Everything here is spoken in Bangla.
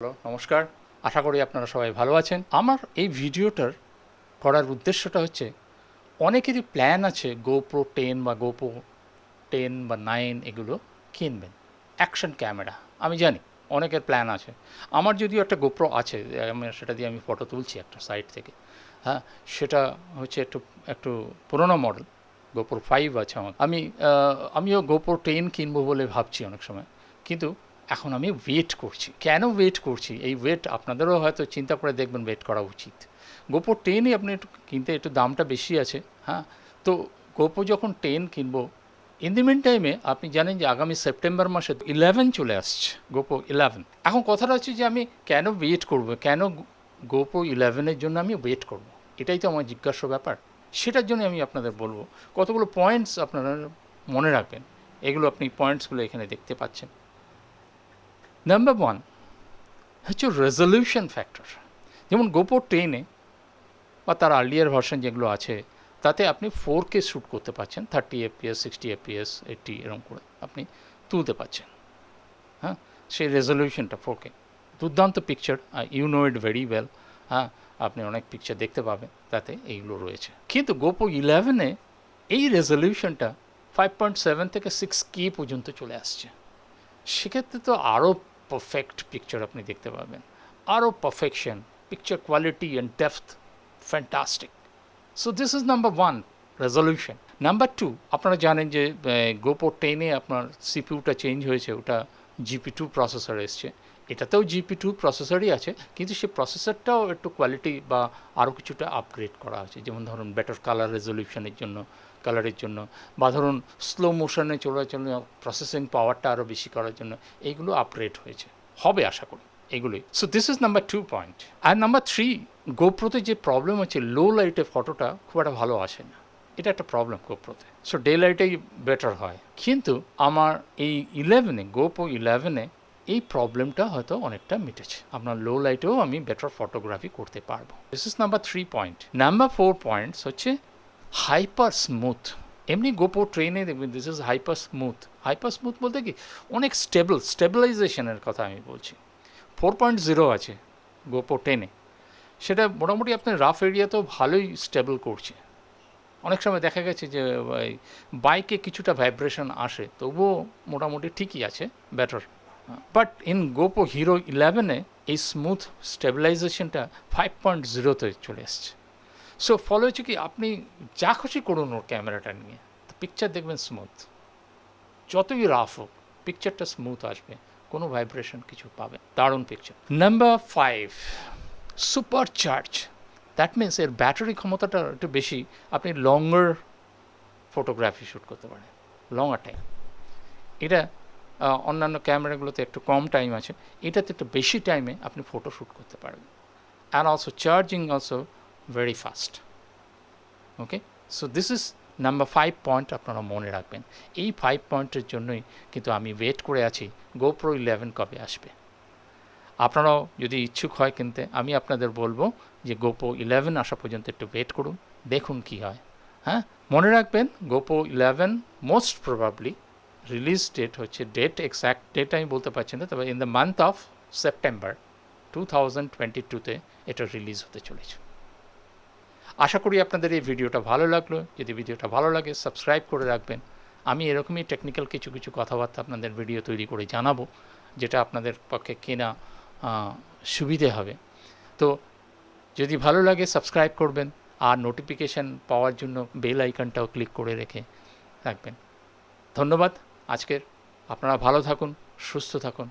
হ্যালো, নমস্কার। আশা করি আপনারা সবাই ভালো আছেন। আমার এই ভিডিওটার করার উদ্দেশ্যটা হচ্ছে, অনেকেরই প্ল্যান আছে GoPro 10 বা GoPro 10 বা 9 এগুলো কিনবেন, অ্যাকশন ক্যামেরা। আমি জানি অনেকের প্ল্যান আছে। আমার যদিও একটা GoPro আছে, সেটা দিয়ে আমি ফটো তুলছি একটা সাইট থেকে। হ্যাঁ, সেটা হচ্ছে একটু একটু পুরোনো মডেল, GoPro 5 আছে আমার। আমিও GoPro 10 কিনবো বলে ভাবছি অনেক সময়, কিন্তু এখন আমি ওয়েট করছি। কেন ওয়েট করছি? এই ওয়েট আপনাদেরও হয়তো চিন্তা করে দেখবেন, ওয়েট করা উচিত। GoPro 10ই আপনি একটু কিনতে একটু দামটা বেশি আছে। হ্যাঁ, তো GoPro যখন 10 কিনবো, ইন দি মিন টাইমে আপনি জানেন যে আগামী সেপ্টেম্বর মাসে 11 চলে আসছে, GoPro 11। এখন কথাটা হচ্ছে যে আমি কেন ওয়েট করবো, কেন GoPro 11-এর জন্য আমি ওয়েট করবো, এটাই তো আমার জিজ্ঞাসা ব্যাপার। সেটার জন্য আমি আপনাদের বলবো কতগুলো পয়েন্টস আপনারা মনে রাখবেন। এগুলো আপনি পয়েন্টসগুলো এখানে দেখতে পাচ্ছেন। নাম্বার 1 হচ্ছে রেজলিউশন ফ্যাক্টর। যেমন GoPro 10-এ বা তার আর্লিয়ার ভার্সন যেগুলো আছে, তাতে আপনি 4K শ্যুট করতে পারছেন, 30 FPS, 60 FPS, 80 এরকম করে আপনি তুলতে পারছেন। হ্যাঁ, সেই রেজলিউশনটা 4K, দুর্দান্ত picture, you know it very well. হ্যাঁ, আপনি অনেক পিকচার দেখতে পাবেন, তাতে এইগুলো রয়েছে। কিন্তু GoPro 11-এ এই রেজলিউশনটা 5.7 থেকে 6K পর্যন্ত চলে আসছে। সেক্ষেত্রে তো আরও পারফেক্ট পিকচার আপনি দেখতে পাবেন, আরও perfection, picture quality and depth fantastic. So this is number 1, resolution. Number 2, আপনারা জানেন যে GoPro 10-এ আপনার সিপিইউটা চেঞ্জ হয়েছে, ওটা GP2 প্রসেসর এসছে। এটাতেও GP2 প্রসেসরই আছে, কিন্তু সেই প্রসেসরটাও একটু কোয়ালিটি বা আরও কিছুটা আপগ্রেড করা হয়েছে। যেমন ধরুন বেটার কালার রেজলিউশনের জন্য, কালারের জন্য, বা ধরুন স্লো মোশনে চলার জন্য, প্রসেসিং পাওয়ারটা আরও বেশি করার জন্য এইগুলো আপগ্রেড হয়েছে, হবে আশা করি এগুলোই। So this is number 2 point. আর নাম্বার 3, GoProতে যে প্রবলেম হচ্ছে, লো লাইটে ফটোটা খুব একটা ভালো আসে না, এটা একটা প্রবলেম GoProতে। সো ডে লাইটেই বেটার হয়। কিন্তু আমার এই 11-এ, GoPro 11-এ এই প্রবলেমটা হয়তো অনেকটা মিটেছে। আপনার লো লাইটেও আমি বেটার ফটোগ্রাফি করতে পারবো। This is number 3 point. Number 4 points হচ্ছে হাইপার স্মুথ। এমনি GoPro 10-এ দেখবেন this is hyper smooth. Hyper smooth বলতে কি, অনেক স্টেবিলাইজেশনের কথা আমি বলছি। 4.0 আছে GoPro 10-এ, সেটা মোটামুটি আপনার রাফ এরিয়াতেও ভালোই স্টেবল করছে। অনেক সময় দেখা গেছে যে বাইকে কিছুটা ভাইব্রেশন আসে, তবুও মোটামুটি ঠিকই আছে, better. But in GoPro Hero 11-এ এই স্মুথ স্টেবিলাইজেশনটা 5.0-তে চলে এসছে। সো ফলে হচ্ছে কি, আপনি যা খুশি করুন ওর ক্যামেরাটা নিয়ে, তো পিকচার দেখবেন স্মুথ। যতই রাফ হোক, পিকচারটা স্মুথ আসবে, কোনো ভাইব্রেশন কিছু পাবেন, দারুণ picture. Number 5, super charge. That means এর ব্যাটারি ক্ষমতাটা একটু বেশি, আপনি লঙ্গার ফটোগ্রাফি শ্যুট করতে পারেন, লঙ্গার টাইম। এটা অন্যান্য ক্যামেরাগুলোতে একটু কম টাইম আছে, এটাতে একটু বেশি টাইমে আপনি ফটো শ্যুট করতে পারবেন। And also charging also very fast. Okay, so this is number 5 point, আপনারা মনে রাখবেন। এই 5 পয়েন্টের জন্যই কিন্তু আমি ওয়েট করে আছি GoPro 11 কবে আসবে। আপনারাও যদি ইচ্ছুক হয় কিনতে, আমি আপনাদের বলবো যে GoPro 11 আসা পর্যন্ত একটু ওয়েট করুন, দেখুন কি হয়। হ্যাঁ, মনে রাখবেন GoPro 11 most probably release date হচ্ছে, এক্স্যাক্ট ডেট আমি বলতে পারছি না, তবে in the month of September 2022-তে এটা রিলিজ হতে চলেছে। আশা করি আপনাদের এই ভিডিওটা ভালো লাগলো। যদি ভিডিওটা ভালো লাগে, সাবস্ক্রাইব করে রাখবেন। আমি এরকমই টেকনিক্যাল কিছু কিছু কথাবার্তা আপনাদের ভিডিও তৈরি করে জানাবো, যেটা আপনাদের পক্ষে কেনা সুবিধে হবে। তো যদি ভালো লাগে সাবস্ক্রাইব করবেন, আর নোটিফিকেশান পাওয়ার জন্য বেল আইকনটাও ক্লিক করে রেখে রাখবেন। ধন্যবাদ আজকের। আপনারা ভালো থাকুন, সুস্থ থাকুন।